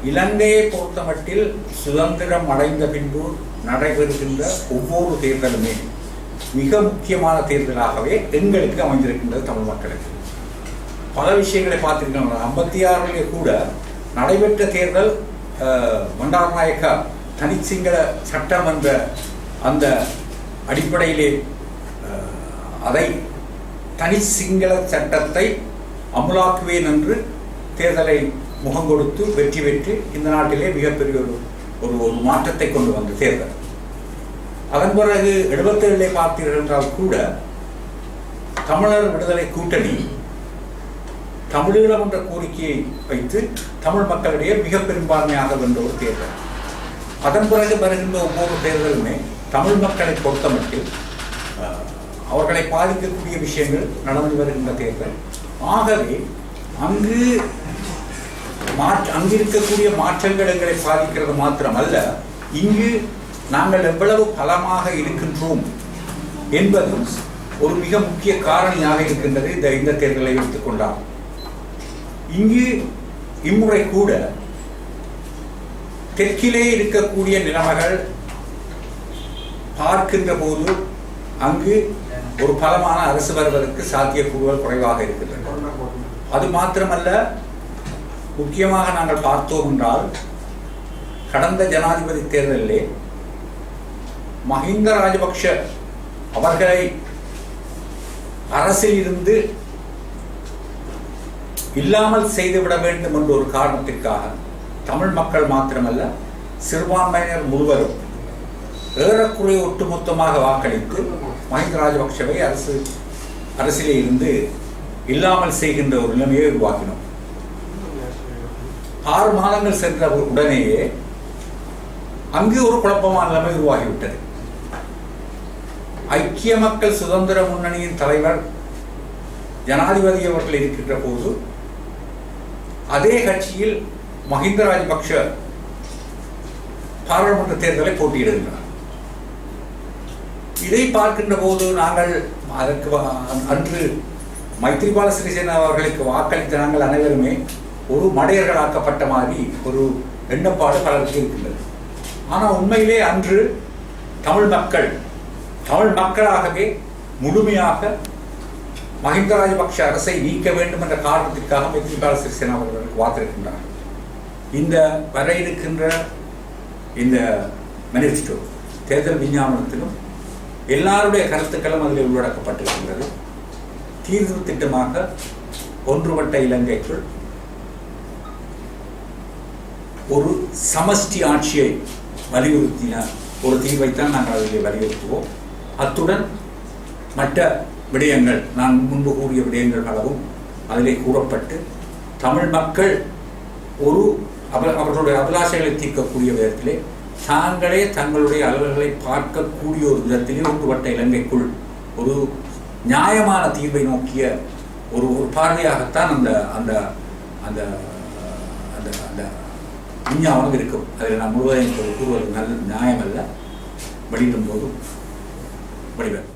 இலங்கையை பொறுத்தமட்டில் சுதந்திரம் அடைந்த பின்பு நடைபெறுகின்ற ஒவ்வொரு தேர்தலுமே மிக முக்கியமான தேர்தலாகவே எங்களுக்கு அமைந்திருக்கின்றது. தமிழ் மக்களுக்கு பல விஷயங்களை பார்த்திருக்கோம். 56 கூட நடைபெற்ற தேர்தல் பண்டாரநாயக்கா தனிச்சிங்கள சட்டம் என்ற அந்த அடிப்படையிலே அதை தனிச்சிங்கள சட்டத்தை அமுலாக்குவேன் என்று தேர்தலை முகம் கொடுத்து வெற்றி பெற்று இந்த நாட்டிலே மிகப்பெரிய ஒரு மாற்றத்தை கொண்டு வந்த தேர்தல். அதன் பிறகு 77 பார்த்தீர்கள் என்றால் கூட தமிழர் விடுதலை கூட்டணி தமிழீழம் என்ற கோரிக்கையை வைத்து தமிழ் மக்களிடையே மிக பெரும்பான்மையாக வென்ற ஒரு தேர்தல். அதன் பிறகு வருகின்ற ஒவ்வொரு தேர்தலுமே தமிழ் மக்களை பொறுத்தமட்டில் அவர்களை பாதிக்கக்கூடிய விஷயங்கள் நடந்து வருகின்ற தேர்தல். ஆகவே அங்கிருக்கக்கூடிய மாற்றங்கள் எங்களை பாதிக்கிறது மாத்திரமல்ல, இங்கு நாங்கள் எவ்வளவு பலமாக இருக்கின்றோம் என்பதும் ஒரு மிக முக்கிய காரணியாக இருக்கின்றது. இந்த தேர்தலை எடுத்துக்கொண்டால் இங்கு இம்முறை கூட தெற்கிலே இருக்கக்கூடிய நிலைமைகள் பார்க்கின்ற போது அங்கு ஒரு பலமான அரசு வருவதற்கு சாத்தியக்கூறுகள் குறைவாக இருக்கின்றன. அது மாத்திரமல்ல, முக்கியமாக நாங்கள் பார்த்தோம் என்றால் கடந்த ஜனாதிபதி தேர்தலிலே மஹிந்த ராஜபக்ஷ அவர்களை அரசில் இருந்து இல்லாமல் செய்துவிட வேண்டும் என்ற ஒரு காரணத்திற்காக தமிழ் மக்கள் மாத்திரமல்ல சிறுபான்மையினர் முழுவதும் ஏறக்குறைய ஒட்டுமொத்தமாக வாக்களித்து மஹிந்த ராஜபக்ஷவை அரசிலே இருந்து இல்லாமல் செய்கின்ற ஒரு நிலைமையை உருவாக்கினோம். 6 மாதங்கள் சென்ற உடனேயே அங்கு ஒரு குழப்பமான நிலைமை உருவாகிவிட்டது. ஐக்கிய மக்கள் சுதந்திர முன்னணியின் தலைவர் ஜனாதிபதி அவர்கள் இருக்கின்ற போது அதே கட்சியில் மஹிந்த ராஜபக்ஷ பாராளுமன்ற தேர்தலை போட்டியிடுகின்றனர். இதை பார்க்கின்ற போது நாங்கள் அதற்கு அன்று மைத்ரிபால சிறிசேன அவர்களுக்கு வாக்களித்த நாங்கள் அனைவருமே ஒரு மடையர்களாக்கப்பட்ட மாதிரி ஒரு எண்ணப்பாடு பலருக்கு இருக்கின்றது. ஆனால் உண்மையிலே அன்று தமிழ் மக்களாகவே முழுமையாக மஹிந்த ராஜபக்ஷ அரசை நீக்க வேண்டும் என்ற காரணத்திற்காக மைத்ரிபால சிறிசேன அவர்களுக்கு வாக்களிக்கின்றனர். இந்த வர இருக்கின்ற இந்த மேனிஃபெஸ்டோ தேர்தல் விஞ்ஞாபனத்திலும் எல்லாருடைய கருத்துக்களும் அதில் உள்ளடக்கப்பட்டிருக்கின்றது. தீர்வு திட்டமாக ஒன்றுபட்ட இலங்கைக்குள் ஒரு சமஷ்டி ஆட்சியை வலியுறுத்தின ஒரு தீர்வைத்தான் நாங்கள் அதில் வலியுறுத்துவோம். அத்துடன் மற்ற விடயங்கள், நான் முன்பு கூறிய விடயங்கள் பலவும் அதிலே கூறப்பட்டு தமிழ் மக்கள் அவர்களுடைய அபிலாஷைகளை தீர்க்கக்கூடிய விதத்திலே தாங்களே தங்களுடைய அலுவல்களை பார்க்கக்கூடிய ஒரு விதத்திலே ஒன்றுபட்ட இலங்கைக்குள் ஒரு நியாயமான தீர்வை நோக்கிய ஒரு பார்வையாகத்தான் அந்த அந்த அந்த அந்த அந்த விஞ்ஞாபனம் இருக்கும். அதில் நான் முழுவதையும் கூறுவது நல்ல நியாயம் அல்ல, வெளியிடும் போதும் வடிவம்.